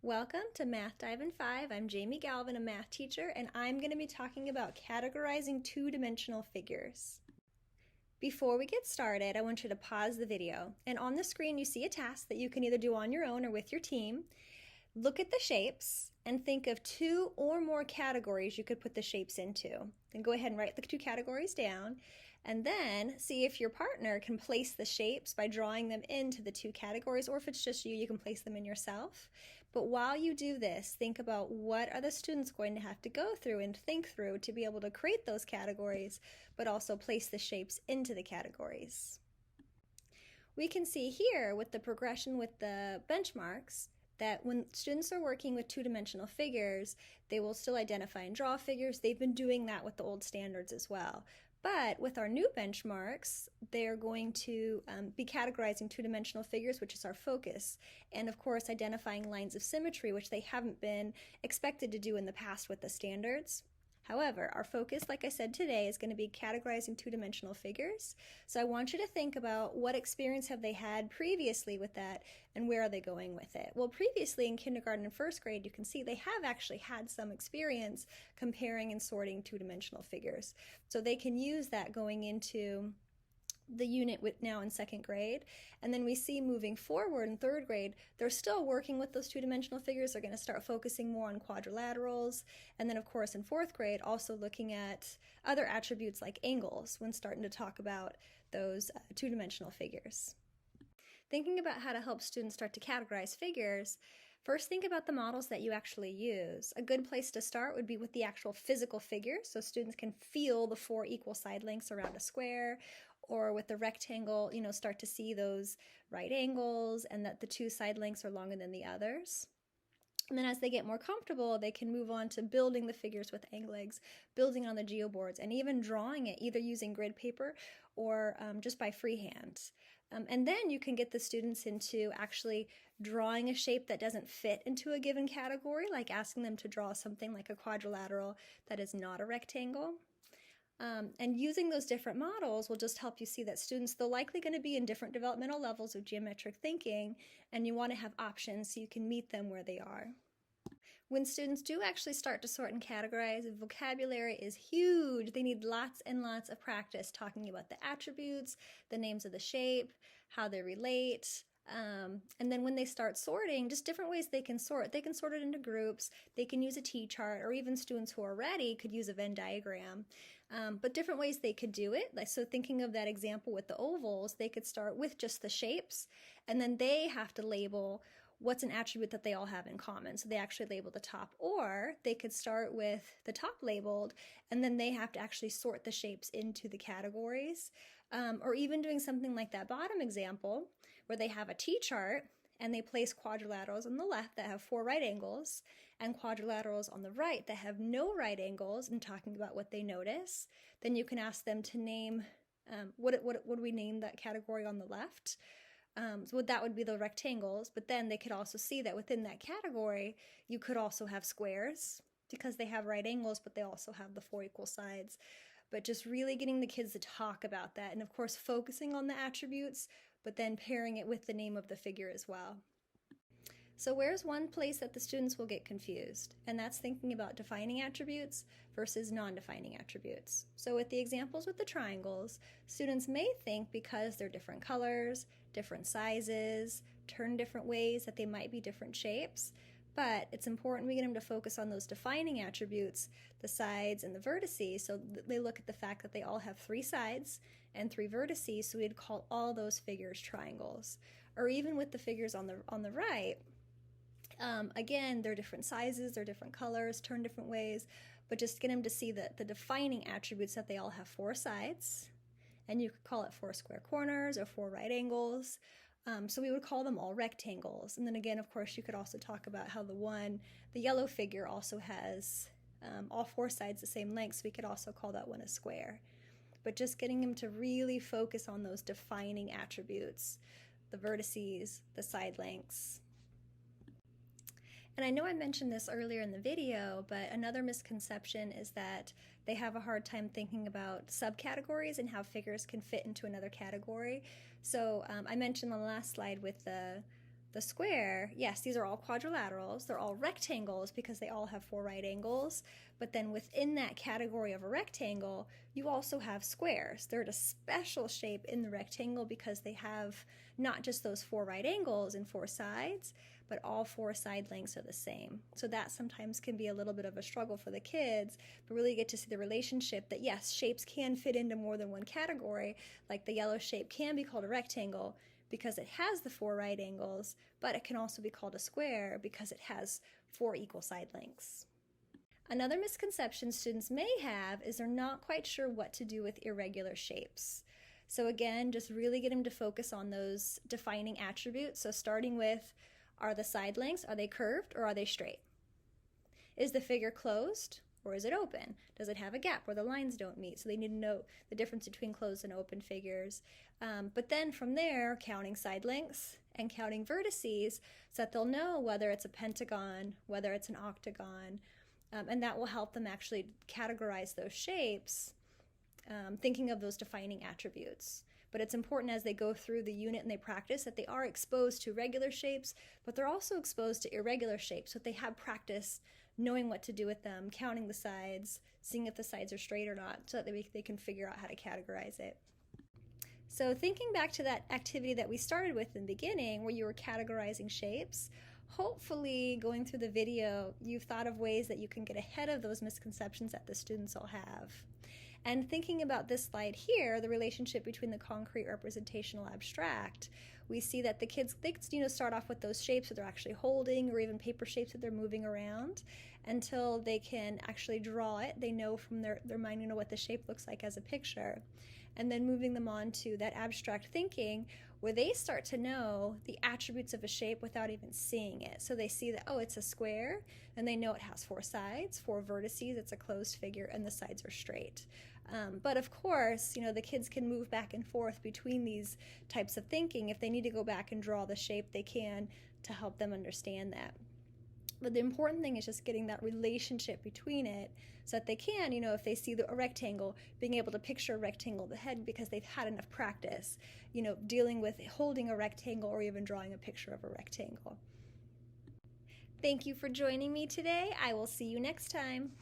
Welcome to Math Dive in 5. I'm Jamie Galvin, a math teacher, and I'm going to be talking about categorizing two-dimensional figures. Before we get started, I want you to pause the video, and on the screen you see a task that you can either do on your own or with your team. Look at the shapes and think of two or more categories you could put the shapes into. Then go ahead and write the two categories down, and then see if your partner can place the shapes by drawing them into the two categories, or if it's just you can place them in yourself. But while you do this, think about what are the students going to have to go through and think through to be able to create those categories, but also place the shapes into the categories. We can see here with the progression with the benchmarks that when students are working with two-dimensional figures, they will still identify and draw figures. They've been doing that with the old standards as well. But with our new benchmarks, they're going to be categorizing two-dimensional figures, which is our focus, and of course identifying lines of symmetry, which they haven't been expected to do in the past with the standards. However, our focus, like I said today, is going to be categorizing two-dimensional figures. So I want you to think about what experience have they had previously with that and where are they going with it. Well, previously in kindergarten and first grade, you can see they have actually had some experience comparing and sorting two-dimensional figures. So they can use that going into the unit with now in second grade. And then we see moving forward in third grade, they're still working with those two-dimensional figures. They're going to start focusing more on quadrilaterals. And then of course in fourth grade, also looking at other attributes like angles when starting to talk about those two-dimensional figures. Thinking about how to help students start to categorize figures, first think about the models that you actually use. A good place to start would be with the actual physical figure, so students can feel the 4 equal side lengths around a square, or with the rectangle, start to see those right angles and that the 2 side lengths are longer than the others. And then as they get more comfortable, they can move on to building the figures with angle legs, building on the geoboards, and even drawing it either using grid paper or just by freehand. And then you can get the students into actually drawing a shape that doesn't fit into a given category, like asking them to draw something like a quadrilateral that is not a rectangle. And using those different models will just help you see that students, they're likely going to be in different developmental levels of geometric thinking, and you want to have options so you can meet them where they are. When students do actually start to sort and categorize, the vocabulary is huge. They need lots and lots of practice talking about the attributes, the names of the shape, how they relate. And then when they start sorting, just different ways they can sort. They can sort it into groups, they can use a T-chart, or even students who are ready could use a Venn diagram. But different ways they could do it. So thinking of that example with the ovals, they could start with just the shapes, and then they have to label what's an attribute that they all have in common. So they actually label the top, or they could start with the top labeled, and then they have to actually sort the shapes into the categories. Or even doing something like that bottom example, where they have a T-chart, and they place quadrilaterals on the left that have 4 right angles, and quadrilaterals on the right that have no right angles, and talking about what they notice. Then you can ask them to name, what do we name that category on the left? So that would be the rectangles, but then they could also see that within that category, you could also have squares, because they have right angles, but they also have the 4 equal sides. But just really getting the kids to talk about that, and of course focusing on the attributes, but then pairing it with the name of the figure as well. So where's one place that the students will get confused? And that's thinking about defining attributes versus non-defining attributes. So with the examples with the triangles, students may think because they're different colors, different sizes, turn different ways, that they might be different shapes. But it's important we get them to focus on those defining attributes, the sides and the vertices, so they look at the fact that they all have 3 sides and 3 vertices, so we'd call all those figures triangles. Or even with the figures on the right, again, they're different sizes, they're different colors, turn different ways, but just get them to see that the defining attributes that they all have 4 sides, and you could call it 4 square corners or 4 right angles. So we would call them all rectangles. And then again, of course, you could also talk about how the yellow figure also has all 4 sides the same length, so we could also call that one a square. But just getting them to really focus on those defining attributes, the vertices, the side lengths. And I know I mentioned this earlier in the video, but another misconception is that they have a hard time thinking about subcategories and how figures can fit into another category. So I mentioned on the last slide with the The square, yes, these are all quadrilaterals. They're all rectangles because they all have 4 right angles. But then within that category of a rectangle, you also have squares. They're a special shape in the rectangle because they have not just those 4 right angles and 4 sides, but all 4 side lengths are the same. So that sometimes can be a little bit of a struggle for the kids, but really get to see the relationship that yes, shapes can fit into more than one category. Like the yellow shape can be called a rectangle because it has the 4 right angles, but it can also be called a square because it has 4 equal side lengths. Another misconception students may have is they're not quite sure what to do with irregular shapes. So again, just really get them to focus on those defining attributes. So starting with, are the side lengths, are they curved or are they straight? Is the figure closed or is it open? Does it have a gap where the lines don't meet? So they need to know the difference between closed and open figures. But then from there, counting side lengths and counting vertices so that they'll know whether it's a pentagon, whether it's an octagon, and that will help them actually categorize those shapes, thinking of those defining attributes. But it's important as they go through the unit and they practice that they are exposed to regular shapes, but they're also exposed to irregular shapes, so that they have practice knowing what to do with them, counting the sides, seeing if the sides are straight or not, so that they can figure out how to categorize it. So thinking back to that activity that we started with in the beginning, where you were categorizing shapes, hopefully going through the video, you've thought of ways that you can get ahead of those misconceptions that the students will have. And thinking about this slide here, the relationship between the concrete, representational, abstract, we see that the kids, they start off with those shapes that they're actually holding, or even paper shapes that they're moving around, until they can actually draw it. They know from their mind, what the shape looks like as a picture. And then moving them on to that abstract thinking, where they start to know the attributes of a shape without even seeing it. So they see that, oh, it's a square, and they know it has 4 sides, 4 vertices, it's a closed figure, and the sides are straight. But of course, the kids can move back and forth between these types of thinking. If they need to go back and draw the shape, they can, to help them understand that. But the important thing is just getting that relationship between it, so that they can, if they see a rectangle, being able to picture a rectangle in the head because they've had enough practice, dealing with holding a rectangle or even drawing a picture of a rectangle. Thank you for joining me today. I will see you next time.